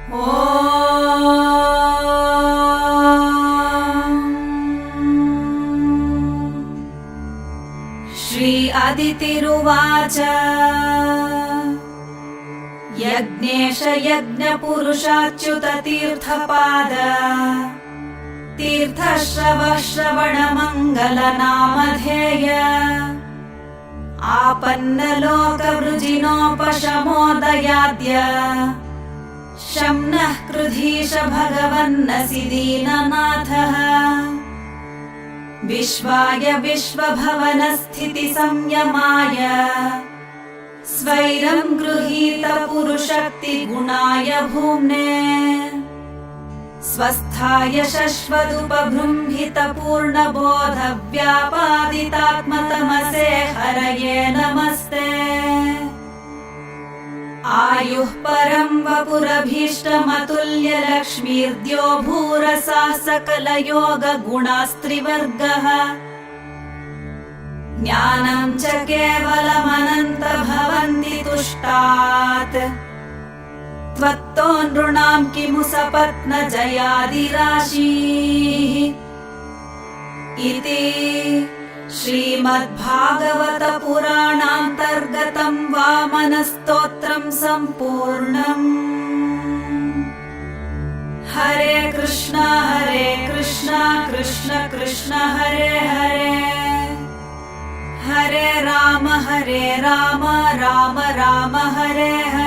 श्री अदितिरुवाच यज्ञेश यज्ञपुरुषाच्युत तीर्थपाद तीर्थश्रवः श्रवणमङ्गलनामधेय आपन्नलोकवृजिनोपशमोदयाद्य शम्नः कृधीश भगवन्नसि दीननाथः विश्वाय विश्वभवनस्थितिसंयमाय स्वैरं गृहीत पुरुषक्तिगुणाय भूम्ने स्वस्थाय शश्वदुपबृंहितपूर्णबोधव्यापादितात्मतमसे हरये नमस्ते आयुः परं वपुरभीष्टमतुल्यलक्ष्मीर्द्यो भूरसाः सकलयोगगुणास्त्रिवर्गः ज्ञानं च केवलमनन्त भवन्ति तुष्टात् त्वत्तो नृणां किमु सपत्नजयादिराशिः इति श्रीमद्भागवतपुराणान्तर्गतं वामनस्तोत्रं सम्पूर्णम्। हरे कृष्ण कृष्ण कृष्ण हरे हरे हरे राम राम राम हरे हरे।